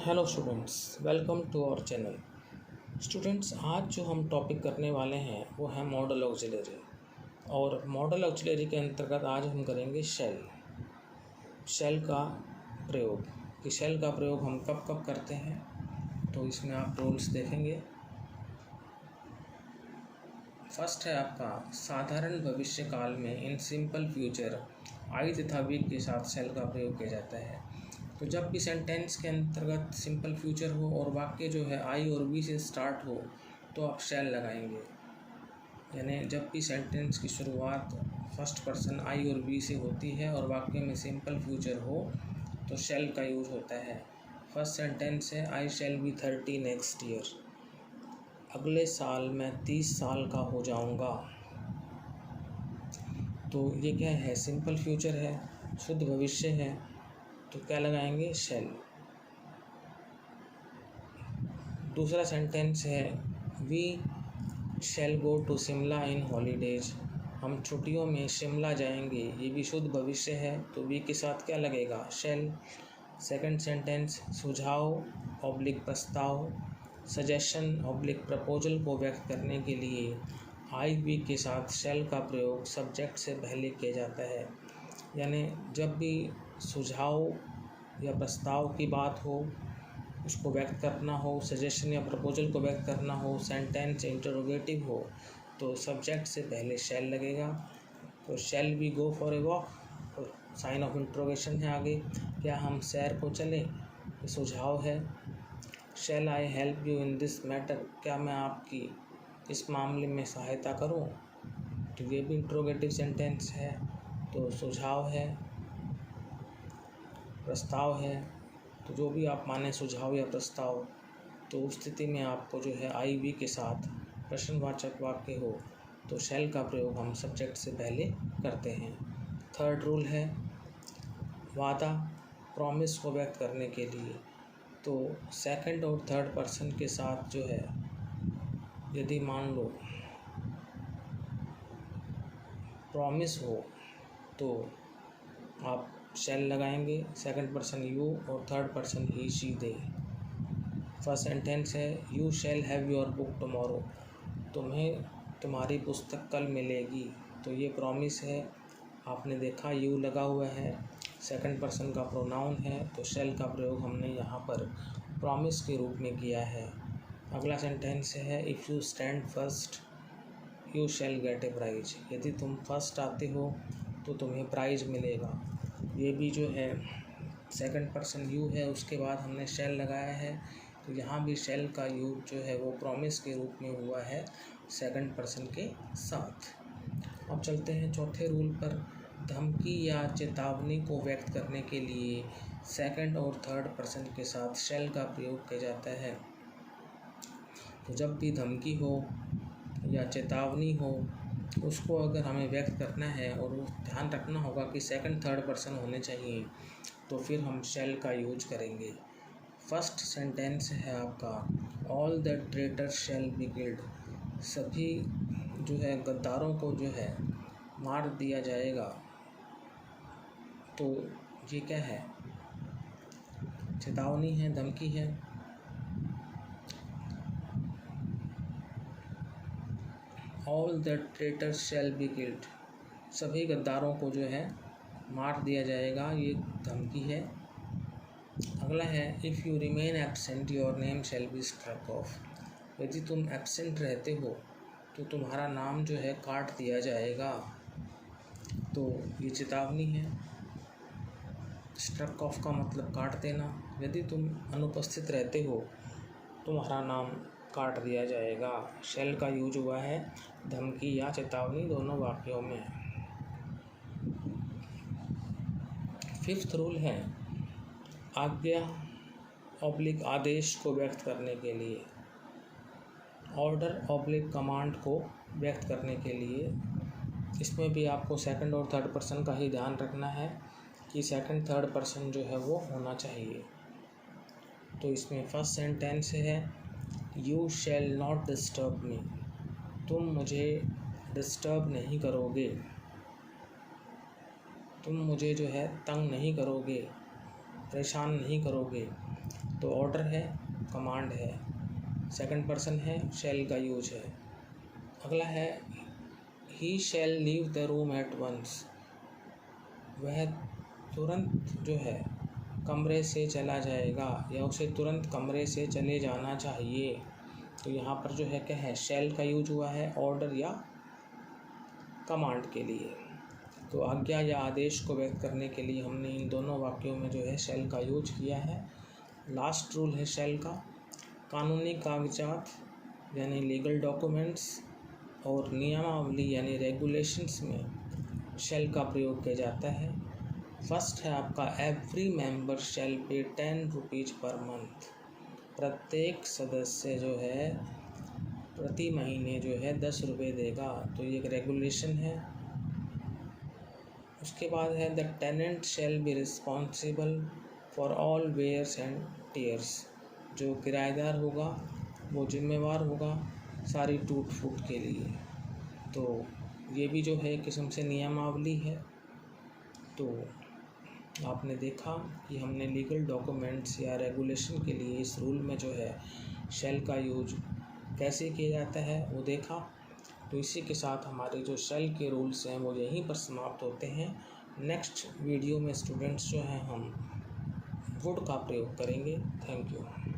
Hello students, welcome to our channel. Students, आज जो हम टॉपिक करने वाले हैं वो है मॉडल ऑक्सिलरी। और मॉडल ऑक्सिलरी के अंतर्गत आज हम करेंगे शेल का प्रयोग। कि शेल का प्रयोग हम कब कब करते हैं, तो इसमें आप रूल्स देखेंगे। फर्स्ट है आपका साधारण भविष्य काल में इन सिंपल फ्यूचर आई तथा वी के साथ शेल का प्रयोग किया जाता है। तो जब भी सेंटेंस के अंतर्गत सिंपल फ्यूचर हो और वाक्य जो है आई और वी से स्टार्ट हो तो आप शेल लगाएंगे। यानी जब भी सेंटेंस की शुरुआत फर्स्ट पर्सन आई और वी से होती है और वाक्य में सिंपल फ्यूचर हो तो शेल का यूज होता है। फर्स्ट सेंटेंस है I shall be 30 next year. अगले साल मैं 30 साल का हो जाऊंगा। तो ये क्या है? सिंपल फ्यूचर है, शुद्ध भविष्य है, तो क्या लगाएंगे? शेल। दूसरा सेंटेंस है we shall go to Shimla in holidays. हम छुट्टियों में शिमला जाएंगे। ये भी शुद्ध भविष्य है, तो वी के साथ क्या लगेगा? शेल। सेकंड सेंटेंस सुझाव ऑब्लिक प्रस्ताव, सजेशन ऑब्लिक प्रपोजल को व्यक्त करने के लिए आई वी के साथ शेल का प्रयोग सब्जेक्ट से पहले किया जाता है। यानी जब भी सुझाव या प्रस्ताव की बात हो, उसको व्यक्त करना हो, सजेशन या प्रपोजल को व्यक्त करना हो, सेंटेंस इंटरोगेटिव हो, तो सब्जेक्ट से पहले शेल लगेगा। तो shall we go for a walk, तो साइन ऑफ इंट्रोगेशन है आगे। क्या हम सैर को चलें? ये सुझाव है। Shall I help you in this matter, क्या मैं आपकी इस मामले में सहायता करूं? तो ये भी इंट्रोगेटिव सेंटेंस है, तो सुझाव है, प्रस्ताव है। तो जो भी आप माने सुझाव या प्रस्ताव, तो उस स्थिति में आपको जो है आई वी के साथ प्रश्नवाचक वाक्य हो तो शेल का प्रयोग हम सब्जेक्ट से पहले करते हैं। थर्ड रूल है वादा, प्रॉमिस को व्यक्त करने के लिए। तो सेकंड और थर्ड पर्सन के साथ जो है, यदि मान लो प्रॉमिस हो तो आप शेल लगाएंगे। सेकंड पर्सन यू और third person he she they. First sentence है you shall have your book tomorrow, तुम्हें तुम्हारी पुस्तक कल मिलेगी। तो ये प्रॉमिस है। आपने देखा यू लगा हुआ है, सेकंड पर्सन का प्रोनाउन है, तो शेल का प्रयोग हमने यहाँ पर प्रॉमिस के रूप में किया है। अगला सेंटेंस है if you stand first you shall get a prize, यदि तुम फर्स्ट आते हो तो तुम्हें प्राइज मिलेगा। ये भी जो है सेकंड पर्सन यू है, उसके बाद हमने शेल लगाया है, तो यहाँ भी शेल का यूज जो है वो प्रॉमिस के रूप में हुआ है सेकंड पर्सन के साथ। अब चलते हैं चौथे रूल पर। धमकी या चेतावनी को व्यक्त करने के लिए सेकंड और थर्ड पर्सन के साथ शेल का प्रयोग किया जाता है। तो जब भी धमकी हो या चेतावनी हो, उसको अगर हमें व्यक्त करना है और वो ध्यान रखना होगा कि सेकंड थर्ड पर्सन होने चाहिए, तो फिर हम शेल का यूज करेंगे। फर्स्ट सेंटेंस है आपका all the traitors shall be killed, सभी जो है गद्दारों को जो है मार दिया जाएगा। तो ये क्या है? चेतावनी है, धमकी है। All the traitors shall be killed, सभी गद्दारों को जो है मार दिया जाएगा, ये धमकी है। अगला है if you remain absent your name shall be struck off, यदि तुम एब्सेंट रहते हो तो तुम्हारा नाम जो है काट दिया जाएगा। तो ये चेतावनी है। स्ट्रक ऑफ का मतलब काट देना। यदि तुम अनुपस्थित रहते हो तुम्हारा नाम काट दिया जाएगा। शेल का यूज हुआ है धमकी या चेतावनी दोनों वाक्यों में। फिफ्थ रूल है आज्ञा ऑब्लिक आदेश को व्यक्त करने के लिए, ऑर्डर ऑब्लिक कमांड को व्यक्त करने के लिए। इसमें भी आपको सेकंड और थर्ड पर्सन का ही ध्यान रखना है कि सेकंड थर्ड पर्सन जो है वो होना चाहिए। तो इसमें फर्स्ट सेंटेंस है you shall not disturb me, तुम मुझे डिस्टर्ब नहीं करोगे, तुम मुझे जो है तंग नहीं करोगे, परेशान नहीं करोगे। तो ऑर्डर है, कमांड है, सेकंड पर्सन है, शैल का यूज है। अगला है he shall leave the room at once, वह तुरंत जो है कमरे से चला जाएगा या उसे तुरंत कमरे से चले जाना चाहिए। तो यहाँ पर जो है क्या है, शैल का यूज हुआ है ऑर्डर या कमांड के लिए। तो आज्ञा या आदेश को व्यक्त करने के लिए हमने इन दोनों वाक्यों में जो है शैल का यूज किया है। लास्ट रूल है शैल का, कानूनी कागजात यानी लीगल डॉक्यूमेंट्स और नियमावली यानी रेगुलेशंस में शैल का प्रयोग किया जाता है। फर्स्ट है आपका एवरी मेंबर शैल पे 10 रुपीज़ पर मंथ, प्रत्येक सदस्य जो है प्रति महीने जो है 10 रुपये देगा। तो ये एक रेगुलेशन है। उसके बाद है the tenant shall be responsible for all wears and tears, जो किराएदार होगा वो जिम्मेवार होगा सारी टूट फूट के लिए। तो ये भी जो है एक किस्म से नियमावली है। तो आपने देखा कि हमने लीगल डॉक्यूमेंट्स या रेगुलेशन के लिए इस रूल में जो है शैल का यूज कैसे किया जाता है वो देखा। तो इसी के साथ हमारे जो शैल के रूल्स हैं वो यहीं पर समाप्त होते हैं। नेक्स्ट वीडियो में स्टूडेंट्स जो हैं हम वुड का प्रयोग करेंगे। Thank you.